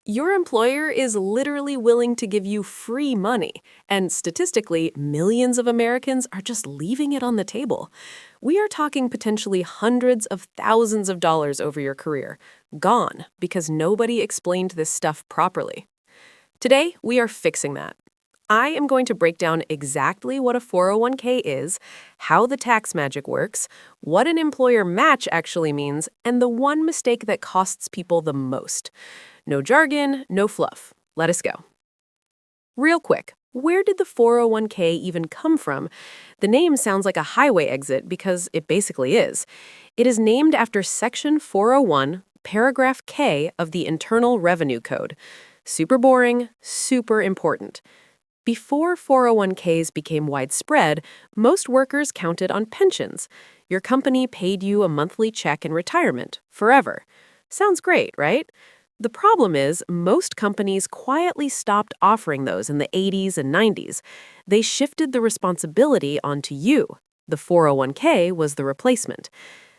Your employer is literally willing to give you free money, and statistically, millions of Americans are just leaving it on the table. We are talking potentially hundreds of thousands of dollars over your career, gone because nobody explained this stuff properly. Today, we are fixing that. I am going to break down exactly what a 401k is, how the tax magic works, what an employer match actually means, and the one mistake that costs people the most. No jargon, no fluff. Let us go. Real quick, where did the 401k even come from? The name sounds like a highway exit because it basically is. It is named after Section 401, Paragraph K of the Internal Revenue Code. Super boring, super important. Before 401ks became widespread, most workers counted on pensions. Your company paid you a monthly check in retirement, forever. Sounds great, right? The problem is, most companies quietly stopped offering those in the 80s and 90s. They shifted the responsibility onto you. The 401k was the replacement.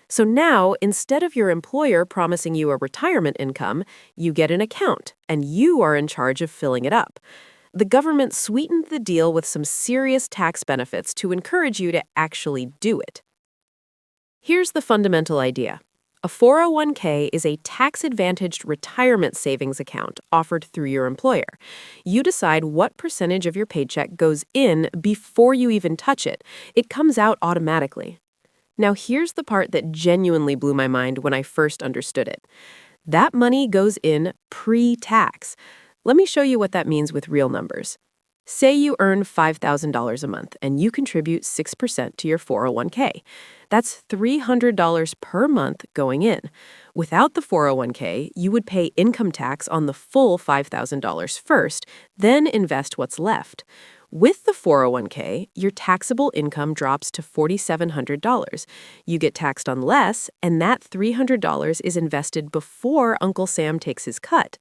So now, instead of your employer promising you a retirement income, you get an account, and you are in charge of filling it up. The government sweetened the deal with some serious tax benefits to encourage you to actually do it. Here's the fundamental idea. A 401k is a tax-advantaged retirement savings account offered through your employer. You decide what percentage of your paycheck goes in before you even touch it. It comes out automatically. Now here's the part that genuinely blew my mind when I first understood it. That money goes in pre-tax. Let me show you what that means with real numbers. Say you earn $5,000 a month and you contribute 6% to your 401k. That's $300 per month going in. Without the 401k, you would pay income tax on the full $5,000 first, then invest what's left. With the 401k, your taxable income drops to $4,700. You get taxed on less, and that $300 is invested before Uncle Sam takes his cut.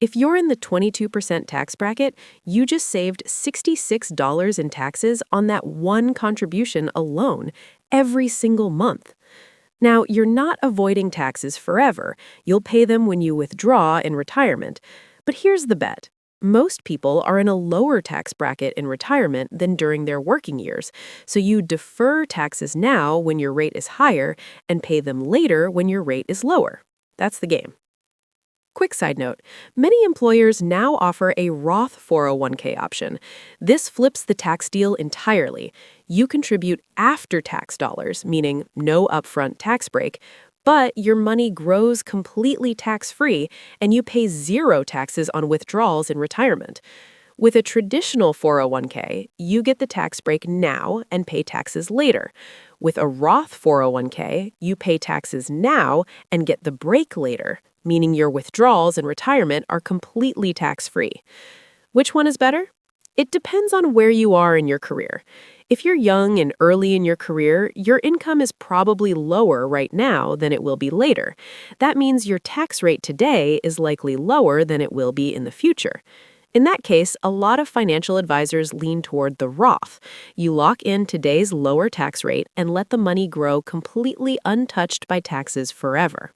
If you're in the 22% tax bracket, you just saved $66 in taxes on that one contribution alone, every single month. Now, you're not avoiding taxes forever. You'll pay them when you withdraw in retirement. But here's the bet. Most people are in a lower tax bracket in retirement than during their working years, so you defer taxes now when your rate is higher and pay them later when your rate is lower. That's the game. Quick side note, many employers now offer a Roth 401k option. This flips the tax deal entirely. You contribute after-tax dollars, meaning no upfront tax break, but your money grows completely tax-free and you pay zero taxes on withdrawals in retirement. With a traditional 401k, you get the tax break now and pay taxes later. With a Roth 401k, you pay taxes now and get the break later, meaning your withdrawals in retirement are completely tax-free. Which one is better? It depends on where you are in your career. If you're young and early in your career, your income is probably lower right now than it will be later. That means your tax rate today is likely lower than it will be in the future. In that case, a lot of financial advisors lean toward the Roth. You lock in today's lower tax rate and let the money grow completely untouched by taxes forever.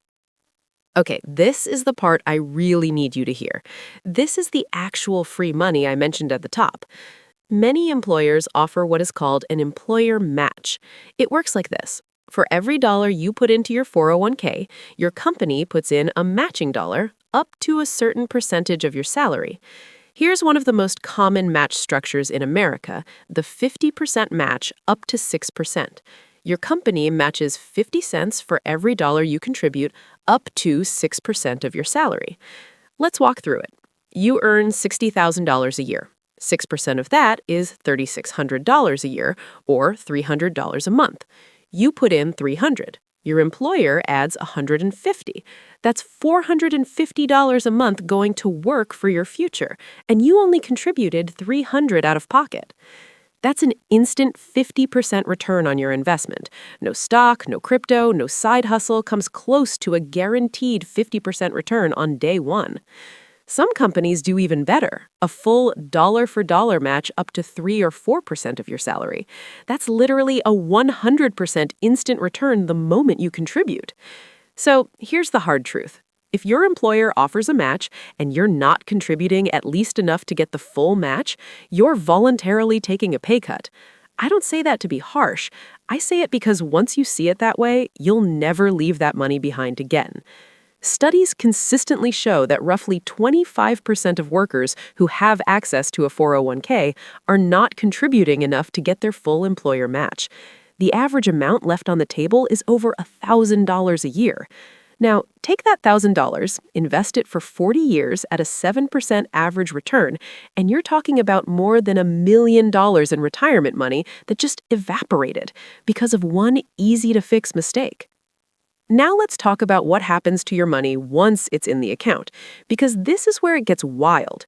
Okay, this is the part I really need you to hear. This is the actual free money I mentioned at the top. Many employers offer what is called an employer match. It works like this. For every dollar you put into your 401k, your company puts in a matching dollar up to a certain percentage of your salary. Here's one of the most common match structures in America, the 50% match up to 6%. Your company matches 50 cents for every dollar you contribute up to 6% of your salary. Let's walk through it. You earn $60,000 a year. 6% of that is $3,600 a year, or $300 a month. You put in $300. Your employer adds $150. That's $450 a month going to work for your future, and you only contributed $300 out of pocket. That's an instant 50% return on your investment. No stock, no crypto, no side hustle comes close to a guaranteed 50% return on day one. Some companies do even better, a full dollar-for-dollar match up to 3 or 4% of your salary. That's literally a 100% instant return the moment you contribute. So here's the hard truth. If your employer offers a match and you're not contributing at least enough to get the full match, you're voluntarily taking a pay cut. I don't say that to be harsh. I say it because once you see it that way, you'll never leave that money behind again. Studies consistently show that roughly 25% of workers who have access to a 401k are not contributing enough to get their full employer match. The average amount left on the table is over $1,000 a year. Now, take that $1,000, invest it for 40 years at a 7% average return, and you're talking about more than $1 million in retirement money that just evaporated because of one easy-to-fix mistake. Now let's talk about what happens to your money once it's in the account, because this is where it gets wild.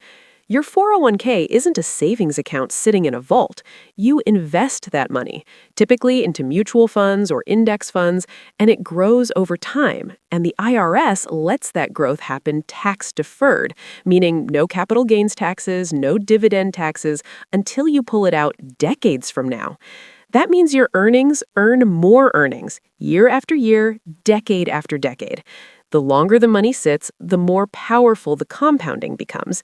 Your 401k isn't a savings account sitting in a vault. You invest that money, typically into mutual funds or index funds, and it grows over time. And the IRS lets that growth happen tax-deferred, meaning no capital gains taxes, no dividend taxes, until you pull it out decades from now. That means your earnings earn more earnings, year after year, decade after decade. The longer the money sits, the more powerful the compounding becomes.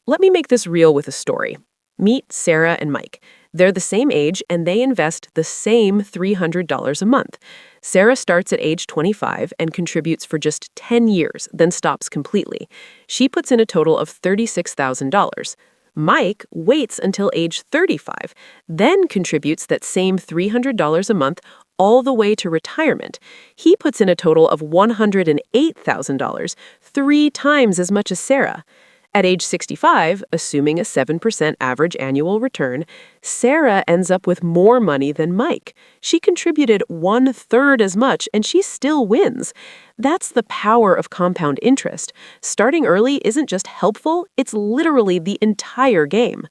Let me make this real with a story. Meet Sarah and Mike. They're the same age and they invest the same $300 a month. Sarah starts at age 25 and contributes for just 10 years, then stops completely. She puts in a total of $36,000. Mike waits until age 35, then contributes that same $300 a month all the way to retirement. He puts in a total of $108,000, 3 times as much as Sarah. At age 65, assuming a 7% average annual return, Sarah ends up with more money than Mike. She contributed 1/3 as much, and she still wins. That's the power of compound interest. Starting early isn't just helpful, it's literally the entire game.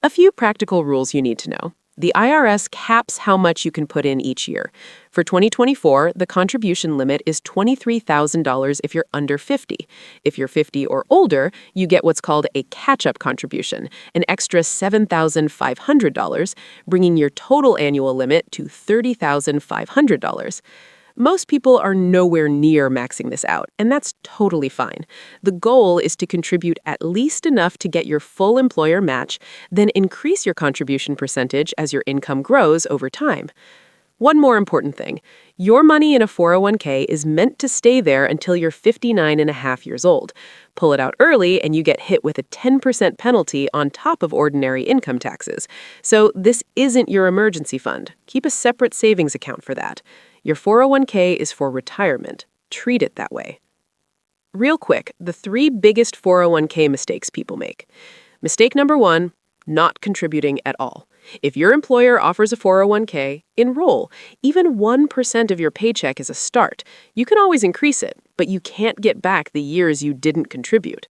A few practical rules you need to know. The IRS caps how much you can put in each year. For 2024, the contribution limit is $23,000 if you're under 50. If you're 50 or older, you get what's called a catch-up contribution, an extra $7,500, bringing your total annual limit to $30,500. Most people are nowhere near maxing this out, and that's totally fine. The goal is to contribute at least enough to get your full employer match, then increase your contribution percentage as your income grows over time. One more important thing. Your money in a 401k is meant to stay there until you're 59 and a half years old. Pull it out early and you get hit with a 10% penalty on top of ordinary income taxes. So this isn't your emergency fund. Keep a separate savings account for that. Your 401k is for retirement. Treat it that way. Real quick, the 3 biggest 401k mistakes people make. Mistake number 1, not contributing at all. If your employer offers a 401k, enroll. Even 1% of your paycheck is a start. You can always increase it, but you can't get back the years you didn't contribute.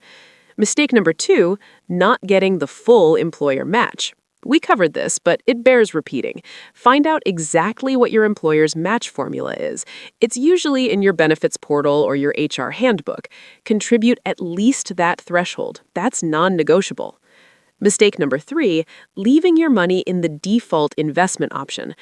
Mistake number 2, not getting the full employer match. We covered this, but it bears repeating. Find out exactly what your employer's match formula is. It's usually in your benefits portal or your HR handbook. Contribute at least that threshold. That's non-negotiable. Mistake number 3, leaving your money in the default investment option.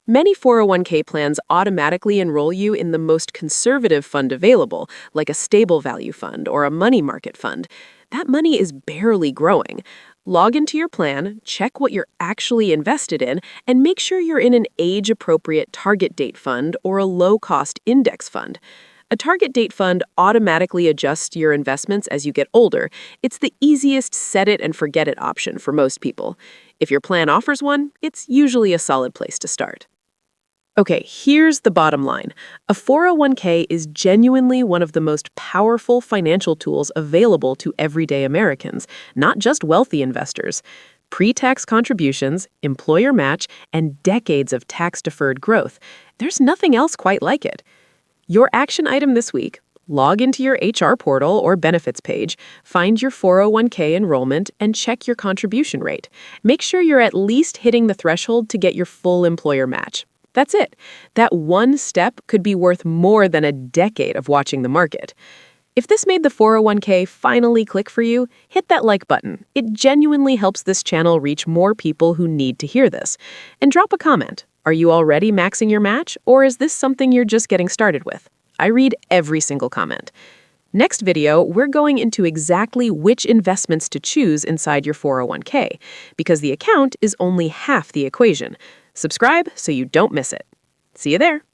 Many 401k plans automatically enroll you in the most conservative fund available, like a stable value fund or a money market fund. That money is barely growing. Log into your plan, check what you're actually invested in, and make sure you're in an age-appropriate target date fund or a low-cost index fund. A target date fund automatically adjusts your investments as you get older. It's the easiest set-it-and-forget-it option for most people. If your plan offers one, it's usually a solid place to start. Okay, here's the bottom line. A 401k is genuinely one of the most powerful financial tools available to everyday Americans, not just wealthy investors. Pre-tax contributions, employer match, and decades of tax-deferred growth. There's nothing else quite like it. Your action item this week: log into your HR portal or benefits page, find your 401k enrollment, and check your contribution rate. Make sure you're at least hitting the threshold to get your full employer match. That's it. That one step could be worth more than a decade of watching the market. If this made the 401k finally click for you, hit that like button. It genuinely helps this channel reach more people who need to hear this. And drop a comment. Are you already maxing your match, or is this something you're just getting started with? I read every single comment. Next video, we're going into exactly which investments to choose inside your 401k, because the account is only half the equation. Subscribe so you don't miss it. See you there.